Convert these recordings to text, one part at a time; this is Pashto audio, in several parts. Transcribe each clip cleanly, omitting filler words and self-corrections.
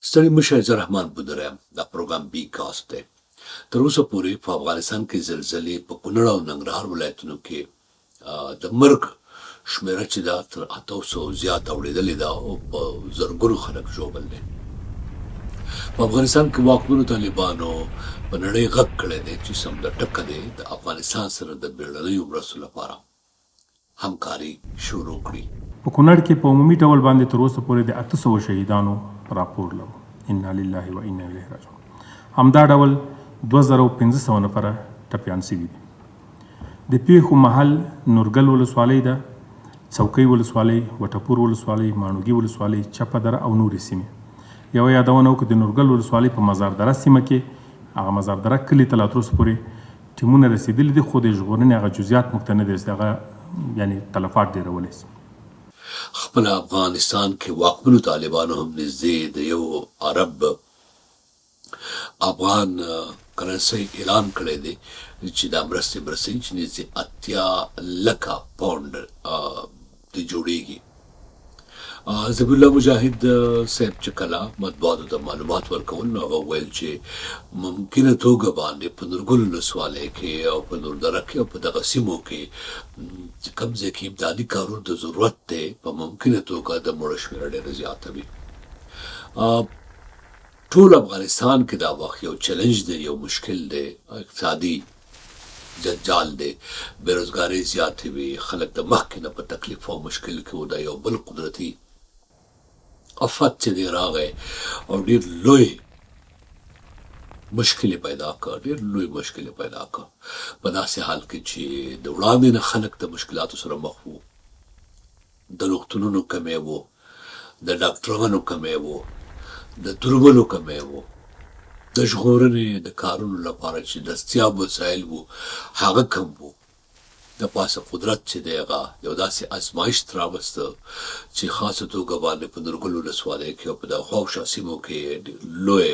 ستړي مشه زه رحمان بودره یم. دا پروګرام بي کاست دی. تر اوسه پورې په افغانستان کې زلزلې په کونړ او ننګرهار ولایتونو کې د مرګ شمېره چې ده تر 800 زیات اورېدلې ده او په زرګونو خلک ژوبل دي. په افغانستان کې واکمنو طالبانو په نړۍ غږ کړی دی چې سم د ټکه دی د افغانستان سره د بیړنیو مرستو لپاره همکاري شروع کړي. په کونړ کې په عمومي ډول باندې تر اوسه پورې د 800 شهیدانو راپور لرو. انا لله و انا الیه راجعون. همدا ډول 2500 نفره ټپیان شوي دي. د پیښو محل نورګل ولسوالۍ ده، څوکۍ ولسوالۍ، وټپور ولسوالۍ، ماڼوګي ولسوالۍ، چپه دره او نورې سیمې. یوه یادونه وکړو د نورګل ولسوالۍ په مزار دره سیمه کې هغه مزار دره کلي ته لا تر اوسه پورې ټیمونه رسېدلي دي، خو د ژغورنې هغه جزیات موږ ته نه دي هغه یعنې تلفات ډېرولی شي. خپل افغانستان کې واکمنو طالبانو هم نږدې د یو عرب افغان کرنسۍ اعلان کړی دی چې دا مرستې چې نږدې 80 لکه پاونډ د جوړیږي. ذبیح الله مجاهد صاحب چې کله مطبوعاتو ته معلومات ورکول نو هغه ویل چې ممکنه توګه باندې په نورګل ولسوالۍ کې او په نوردره کې او په دغه سیمو کې چې کوم ځای کې امدادي کارونو ته ضرورت دی په ممکنه توګه د مړو شمېره ډېره زیاته وي. ټول افغانستان کې دا وخت یو چیلنج دی، یو مشکل دی، اقتصادي جنجال دی، بېروزګارۍ زیاتې وي، خلک د مخکې نه په تکلیف او مشکل کې و. دا یو بل قدرتي افت چې دی راغی او ډېر لوی مشکل پیدا کړ، ډېر لوی مشکل پیدا کړ په داسې حال کې چې د وړاندې نه خلک د مشکلاتو سره مخ وو. د روغتونونو کمی و، د ډاکټرانو کمی و، د درملو کمی و، د ژغورنې د کارونو لپاره چې دستیاب وسایل وو هغه کم وو. د پاسه قدرت چې دی هغه یو داسې ازمایښت راوسته چې خاصه توګه باندې په نورګل ولسوالۍ کې او په دغه خواوشا سیمو کې لوی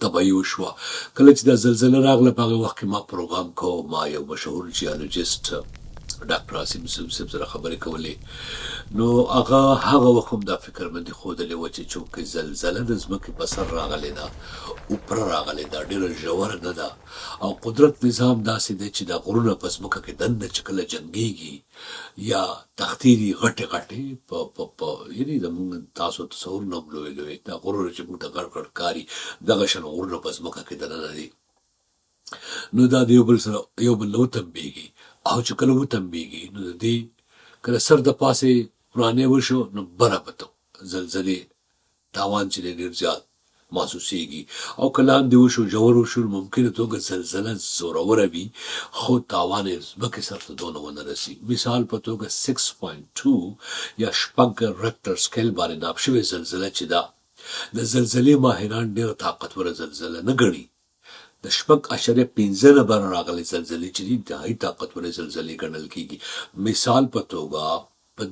تباهي وشوه. کله چې دا زلزله راغله په هغه وخت کې ما پروګرام کوو، ما یو مشهور جیالوجیسټ ډاکټر عاصم صاحب سره خبرې کولې. نو هغه وخت هم دا فکرمندي ښودلې وه چې چونکې زلزله د ځمکې په سر راغلې ده، اوپره راغلې ده، ډېره ژوره نه ده او قدرت نظام داسې دی چې دا غرونه په ځمکه کې دننه چې کله جنګېږي یا تختې دي غټې غټې یعنې زموږ تاسو تصور نه هم لوی لوی دا غرونه چې موږ ته غټ غټ ښکاري دغه شان غرونه په ځمکه کې دننه دي. نو دا د یو بل سره یو بل نه وتمبېږي او چې کله وتمبېږي نو د دې کله سر د پاسې ورانې وشو نو بره به زلزلې تاوان چې دی ډېر زیات محسوسېږي او که لاندې وشو ژور وشو ممکنه توګه زلزله زوروره وي خو تاوان یې ځمکې سر ته دونه ونه رسي. مثال په توګه 6.2 یا 6 ریکټر سکیل باندې ناپ شوې زلزله چې ده د زلزلې ماهران ډېره طاقتوره زلزله نه ګڼي. د 6.5 نه بره راغلې زلزلې چې دي انتهایي طاقتورې زلزلې ګڼل کېږي. مثال په توګه په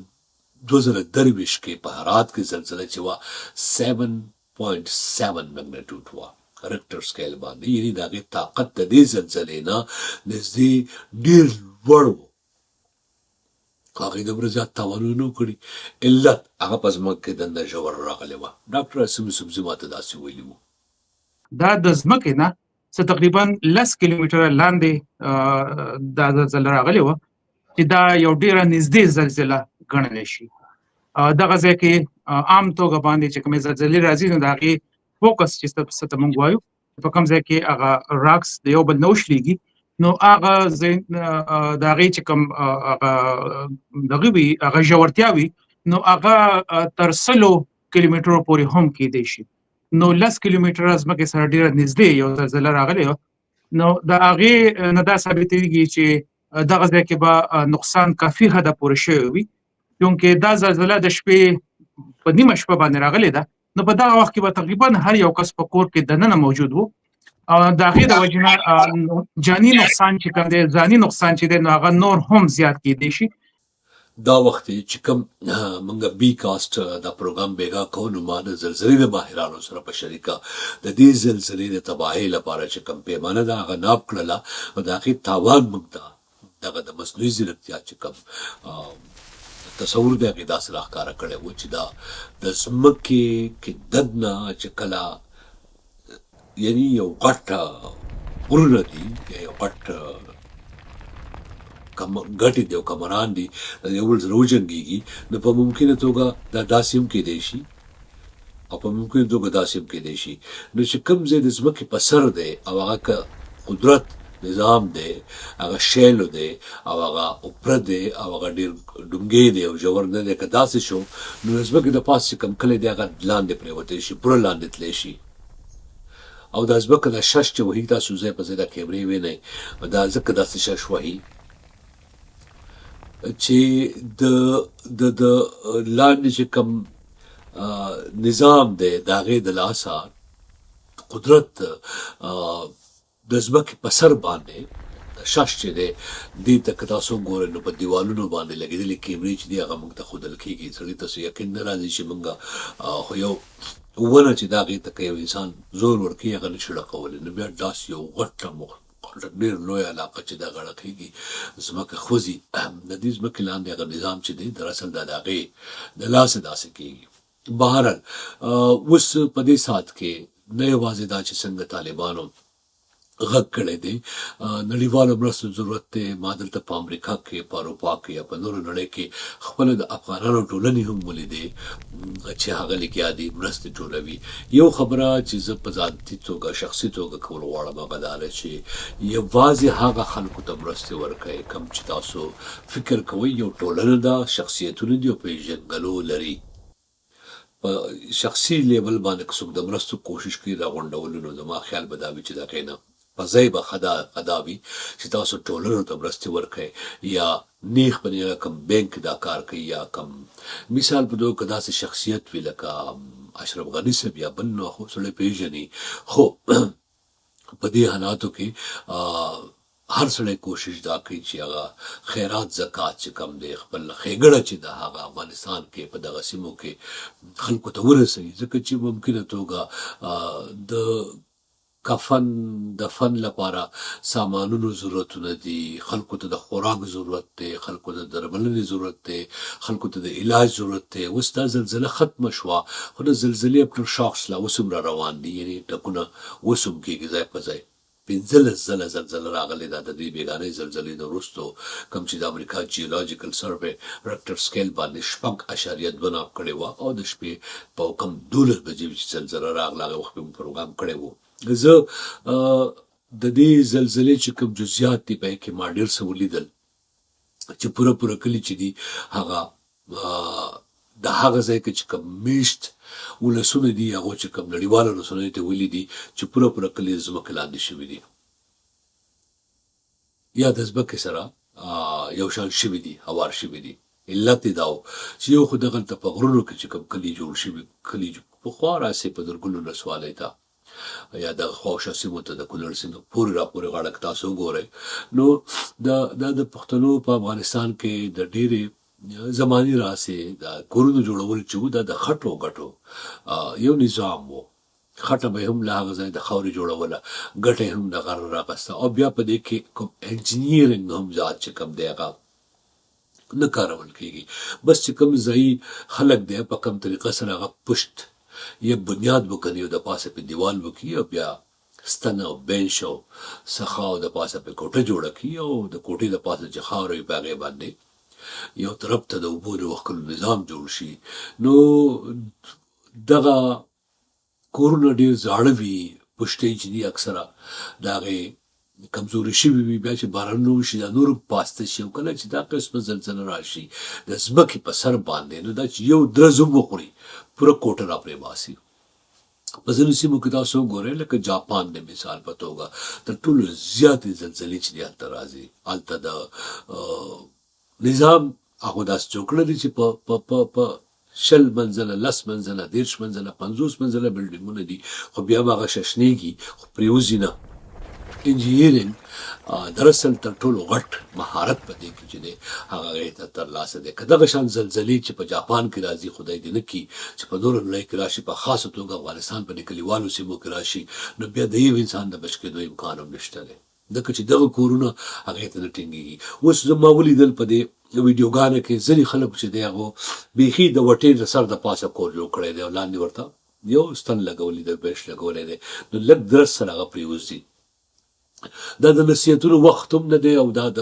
2023 کې په هرات کې زلزله چې وه 7.7 میګنیټیوډ وه ریکټر سکیل باندې، یعنې د هغې طاقت د دې زلزلې نه نږدې ډېر لوړ و. هغې دومره زیات تاوانونه وکړي، علت هغه په ځمکه کې دننه ژور راغلې وه. ډاکټر عاصم صاحب ما ته داسې ویلي وو دا د ځمکې نه څه تقریبا 10 کیلومتره لاندې دا زلزله راغلې وه چې دا یو ډېره نږدې زلزله ګڼلی شي. دغه ځای کې عام توګه باندې چې کومې زلزلې راځي نو د هغې فوکس چې څه ته موږ وایو په کوم ځای کې هغه راکس د یو بل نه وشلېږي نو هغه د هغې چې کوم دغه وي هغه ژورتیا وي نو هغه تر 100 کیلومترو پورې هم کیدی شي. نو 10 کیلومتره ځمکې سره ډېره نږدې یو زلزله راغلې وه نو د هغې نه دا ثابتېږي چې دغه ځای کې به نقصان کافي حده پورې شوی وي چونکې دا زلزله د شپې په نیمه شپه باندې راغلې ده نو په دغه وخت کې به تقریبا هر یو کس په کور کې دننه موجود و او د هغې د وجې نه جاني نقصان چې کوم دی ځاني نقصان چې دی نو هغه نور هم زیات کیدی شي. دا وخت چې کوم موږ بي کاست دا پروګرام بیګا کوو نو ما د زلزلې د ماهرانو سره په شریکه د دې زلزلې د تباهۍ لپاره چې کوم پیمانه ده هغه ناپ کړله او د هغې تاوان موږ ته دغه د مصنوعي ځیرکتیا چې کوم تصور بیا کې داسې راښکاره کړی و چې دا د ځمکې کې دد نه چې کله یعنی یو غټ غرونه دي یا یو غټ ګټې دي او کمران دي یو بل سره وجنګېږي نو په ممکنه توګه دا داسې هم کېدی شي او په ممکنه توګه داسې هم کېدی شي نو چې کوم ځای د ځمکې په سر دی او هغه که قدرت نظام دی هغه شیلو دی او هغه اوپره دی او هغه ډېر ډونګې دی او ژور نه دی که داسې شو نو د ځمکې د پاسه چې کوم کلی دی هغه لاندې پرېوتی شي پوره لاندې تللی شي او دا ځمکه دا شش چې وهي تاسو ځای په ځای دا کیمرې وینئ دا ځکه داسې شش وهي چې د لاندې چې کوم نظام دی د هغې د لاسه قدرت د ځمکې په سر باندې شش چې دی دې ته که تاسو وګورئ نو په دیوالونو باندې لګېدلې کیمرې چې دي هغه موږ ته ښودل کېږي سړي تاسو یقین نه راځي چې موږ خو یو ونه چې د هغې ته که یو انسان زور ورکوي هغه نشي ړقولی نو بیا داسې یو غټه ډېر لوی علاقه چې دا غړقېږي ځمکه خوځي د دې ځمکې لاندې هغه نظام چې دی دراصل دا د هغې د لاسه داسې کېږي بهرحال اوس په دې ساعت کې نه یوازې دا چې څنګه طالبانو غږ کړی دی نړیوالو مرستو ضرورت دی ما دلته په امریکا کې په اروپا کې یا په نورو نړۍ کې خپله د افغانانو ټولنې هم ولیدې چې هغه لګیا دي مرستې ټولوي یو خبره چې زه په ذاتي توګه شخصي توګه کول غواړم هغه دا ده چې یوازې هغه خلکو ته مرستې ورکوئ کوم چې تاسو فکر کوئ یو ټولنه ده شخصیتونه دي او پېژنګلو لري په شخصي لیول باندې که څوک د مرستو کوشش کوي راغونډولو نو زما خیال به دا وي چې د هغې نه په ځای به خدا وي چې تاسو ټولنو ته مرستې ورکوئ یا نیغ په نیغه کم بینک دا کار کوي یا کم مثال په توګه که داسې شخصیت وي لکه اشرف غني صاحب یا بل نو خو سړی پېژني خو په دې حالاتو کې هر سړی کوشش دا کوي چې هغه خیرات زکات چې کم دی خپل ښېګړه چې د هغه افغانستان کې په دغه سیمو کې خلکو ته ورسوي ځکه چې ممکنه توګه د کفن دفن لپاره سامانونو ضرورتونه دي خلکو ته د خوراک ضرورت دی خلکو ته د درملنې ضرورت دی خلکو ته د علاج ضرورت دی اوس دا زلزله ختمه شوه خو د زلزلې افټر شاکس لا اوس هم را روان دي یعنې ټپونه اوس هم کېږي ځای په ځای 15 ځله زلزله راغلې ده د دې بېګانۍ زلزلې نه وروستو کوم چې د امریکا جیولوجیکل سروې رکټر سکیل باندې 6.2 ناپ کړې وه او د شپې په کم 12 بجې چې زلزله راغله هغه وخت مې پروګرام کړی و زه د دې زلزلې چې کوم جزیات دي په هغې کې ما ډېر څه ولیدل چې پوره کلي چې دي هغه د هغه ځای کې چې کوم میشت ولسونه دي هغو چې کوم نړیوالو رسنیو ته ویلي دي چې پوره کلي د ځمکې لاندې شوي دي یا د ځمکې سره یو شان شوي دي هوار شوي دي علت یې دا و چې یو خو دغلته په غرونو کې چې کوم کلي جوړ شوي کلي پخوا راسې په درګلو ولسوالۍ ته یا د خواوشا سیمو ته د کونړ سیند پورې راپورې غاړه که تاسو وګورئ نو دا د پښتنو په افغانستان کې د ډېرې زمانې راسې د کورونو جوړول چې و دا د خټو ګټو یو نظام و خټه به هم له هغه ځای د خاورې جوړوله ګټه هم د غره راغسته او بیا په دې کې کوم انجینیرنګ هم ذات چې کوم دی هغه نه کارول کېږي بس چې کوم ځایي خلک دی په کوم طریقه سره هغه پشت یا بنیاد وکړي او د پاسه په دیوال وکړي او بیا ستنه او بینچ او سخا او د پاسه په کوټه جوړه کړي او د کوټې د پاسه چې خاوره وي په هغې باندې یو طرف ته د اوبو د وښکلو نظام جوړ شي نو دغه کورونه ډېر زاړه وي پشتۍ چې دي اکثره د هغې کمزوري شوي وي بیا چې بارانونه وشي دا نور پاسته شي او کله چې دا قسمه زلزله راشي د ځمکې په سر باندې نو دا چې یو درز هم وخوري پوره کوټه را پرې باسي په ځینو سیمو کې تاسو وګورئ لکه جاپان د مثال په توګه تر ټولو زیاتې زلزلې چې دي هلته راځي هلته د نظام هغو داسې جوړ کړی چې په 20 منزله 10 منزله 30 منزله 50 منزله بلډینګونه دي خو بیا به هغه ششنېږي خو پرېوځي نه انجینیرنګ دراصل تر ټولو غټ مهارت په دې کې چې دی هغه هغې ته ترلاسه دی که دغه شان زلزلې چې په جاپان کې راځي خدای دې نه کړي چې په نورو نړۍ کې راشي په خاصه توګه افغانستان په دې کلیوالو سیمو کې راشي نو بیا د یو انسان د بچ کېدو امکان هم نشته دی ځکه چې دغه کورونه هغې ته نه ټینګېږي. اوس زما ولیدل په دې ویډیوګانو کې ځینې خلک چې دی هغو بیخي د وټې د سر د پاسه کور جوړ کړی دی او لاندې ورته یو ستن لګولی دی، بیش لګولی دی، نو لږ درس سره هغه پرېوځي. دا د نصیحتونو وخت هم نه دی او دا د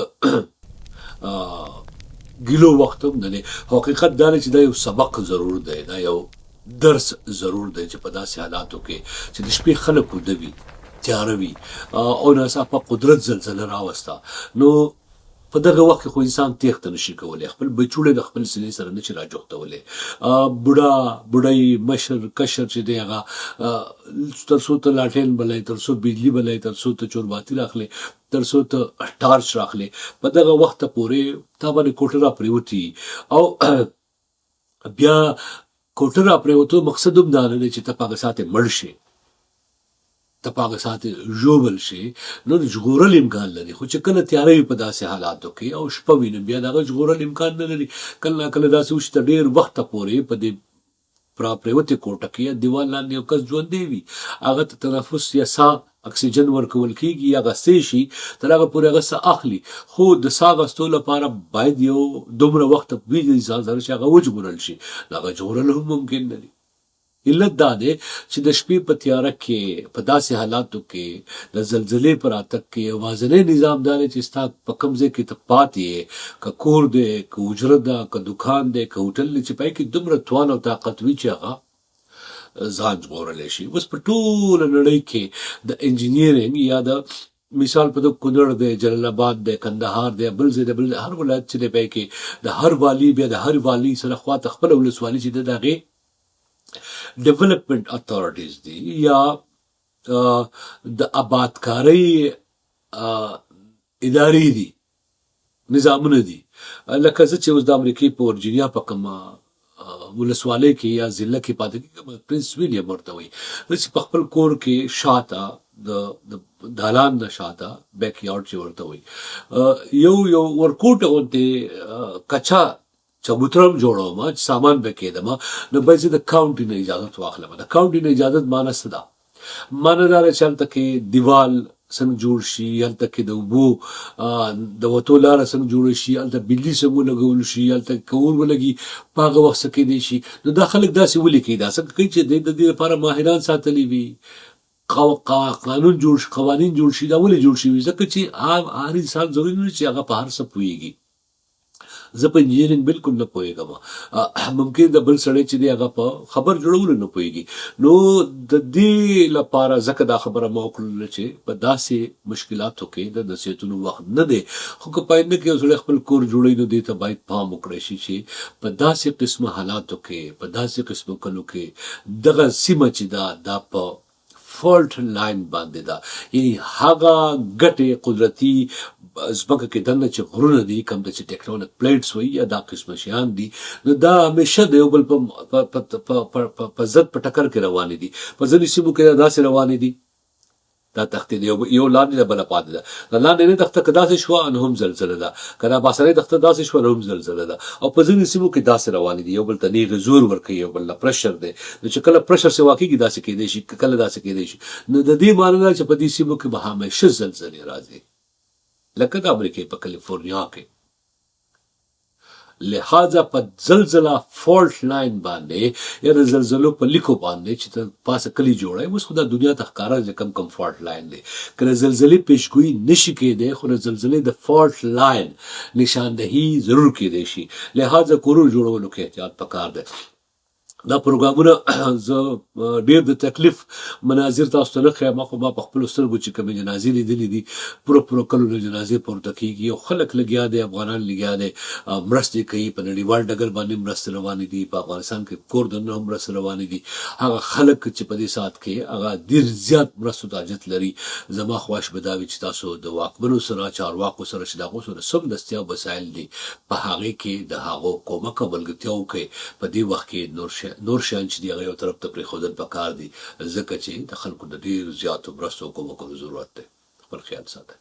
ګیلو وخت هم نه دی. حقیقت دا دی چې دا یو سبق ضرور دی، دا یو درس ضرور دی چې په داسې حالاتو کې چې د شپې خلک وده وي، تیاره وي او ناڅاپه قدرت زلزله راوسته، نو په دغه وخت کې خو انسان تېښته نشي کولی، خپل بچوړی د خپل سینې سره نشي راجوختولی. بوډا بوډۍ مشر کشر چې دی هغه تر څو ته لاټین بلای، تر څو بجلي بلای، تر څو ته چورباتي راخلی، تر څو ته ټارچ راخلی، په دغه وخته پورې تا باندې کوټه را پرېوتي او بیا کوټه را پرېوتو مقصد هم دا نه دی چې ته په هغه ساعت مړ شې، ته په هغه ساعت ژوبل شي، نو ژغورل امکان لري. خو چې کله تیاره وي په داسې حالاتو کې او شپه وي نو بیا د هغه ژغورل امکان نه لري. کله نا کله داسې وشي ته ډېر وخته پورې په دې پرېوتې کوټه کې یا دیوال لاندې یو کس ژوندی وي، هغه ته تنفس یا ساه اکسیجن ورکول کېږي یا غسې شي، تر هغه پورې هغه ساه اخلي. خو د ساه غستو لپاره باید یو دومره وخت وي د انسان سره چې هغه وژغورل شي، نو هغه ژغورل هم ممکن نه دي. علت دا دی چې د شپې په تیاره کې په داسې حالاتو کې د زلزلې په راتګ کې یوازینی نظام دا دی چې ستا په کوم ځای کې ته پاتې یې، که کور دی، که حجره ده، که دکان دی، که هوټل دی، چې پای کې دومره توان او طاقت وي چې هغه ځان ژغورلی شي. اوس په ټوله نړۍ کې د انجینیرنګ یا د مثال په د کونړ دی، جلال آباد دی، کندهار دی، بل ځای دی، بل هر ولایت چې دی پای کې د هر والي بیا د هر والي سره خواته خپله ولسوالي چې دی د هغې ډیولپمنٹ اتھارټیز دي یا د آبادکارۍ ادارې دي، نظامونه دي. لکه زه چې اوس د امریکې په ورجینیا په کومه ولسوالۍ کې یا ضلع کې پاتې کېږم، پرنس ویلیم ورته وایي، زه چې په خپل کور کې شاته د دالان نه شاته بیک یارډ چې ورته وایي یو ورکوټه غوندې کچا چبوتره هم جوړوم چې سامان به کېدم، نو باید زه د کاونټي نه اجازت واخلم. د کاونټي نه اجازت معنی څه ده؟ معنی دا ده چې هلته کې دیوال څنګه جوړ شي، هلته کې د اوبو د وتو لاره څنګه جوړه شي، هلته بجلي څنګه ولګول شي، هلته که اور ولګي په هغه وخت څه کېدی شي. نو دا خلک داسې ولې کوي؟ دا څنګه کوي چې د دې لپاره ماهران ساتلي وي، قانون جوړ شي، قوانین جوړ شي. دا ولې جوړ شي؟ ځکه چې هر انسان ضروري نه چې هغه په هر څه پوهېږي. زه په انجینرنګ بالکل نه پوهېږم، ممکن د بل سړی چې دی هغه په خبر جوړولو نه پوهېږي. نو د دې لپاره ځکه دا خبره ما وکړله چې په داسې مشکلاتو کې د نصیحتونو وخت نه دی، خو که په آینده کې یو سړی خپل کور جوړوي نو دې ته باید پام وکړی شي چې په داسې قسمه حالاتو کې، په داسې قسمو کلو کې دغه سیمه چې دا په فالټ لاین باندې ده، یعنی هغه ګټې قدرتي ځمکه کې دننه چې غرونه دي، کوم چې ټیکټونیک پلیټس وایي یا دا قسمه شیان دي، نو دا همیشه د یو بل په ضد په ټکر کې روانې دي. په ځینې سیمو کې داسې روانې دي، دا تختې دی یو لاندې ده بله پاتې ده، د لاندې تخته که داسې شوه نو هم زلزله ده، که دا باسنۍ تخته داسې شوه نو هم زلزله ده. او په ځینې سیمو کې داسې روانې دي، یو بل ته نیغې زور ورکوي، یو بل له پرشر دی، نو چې کله پرشر سیوا کېږي داسې کېدی شي، کله داسې کېدی شي. نو د دې معنی ده چې په دې سیمو کې به همیشه زلزلې راځي، لکه د امریکې په کلیفورنیا کې. لہذا په زلزله فالټ لاین باندې یا د زلزلو په لیکو باندې چې ته پاسه کلی جوړی، اوس خو دا دنیا ته ښکاره چې کم فالټ لاین دی. که د زلزلې پیشګویي نشي کېدی، خو د زلزلې د فالټ لاین نشاندهي ضرور کېدی شي. لہذا کورونو جوړولو کې احتیاط پکار دی. دا پروګرامونه زه ډېر د تکلیف مناظر تاسو ته نه ښیم، خو ما په خپلو سترګو چې کومې جنازې لیدلې دي، پوره کلونه جنازې پورته کېږي او خلک لګیا دی، افغانان لګیا دی، مرستې کوي، په نړیوال ډګر باندې مرستې روانې دي، په افغانستان کې کور دننه هم مرستې روانې دي. هغه خلک چې په دې ساعت کې هغه ډېر زیات مرستو ته حاجت لري. زما خواهش به دا وي چې تاسو د واکمنو سره، چارواکو سره چې د هغو سره سم دستیاب وسایل دي، په هغې کې د هغو کومک او ملګرتیا وکړئ. په دې وخت کې نور شیان چې دی هغه یو طرف ته پرېښودل پکار دي، ځکه چې د خلکو د ډېر زیاتو مرستو او کومکونو ضرورت دی. خپل خیال ساتئ.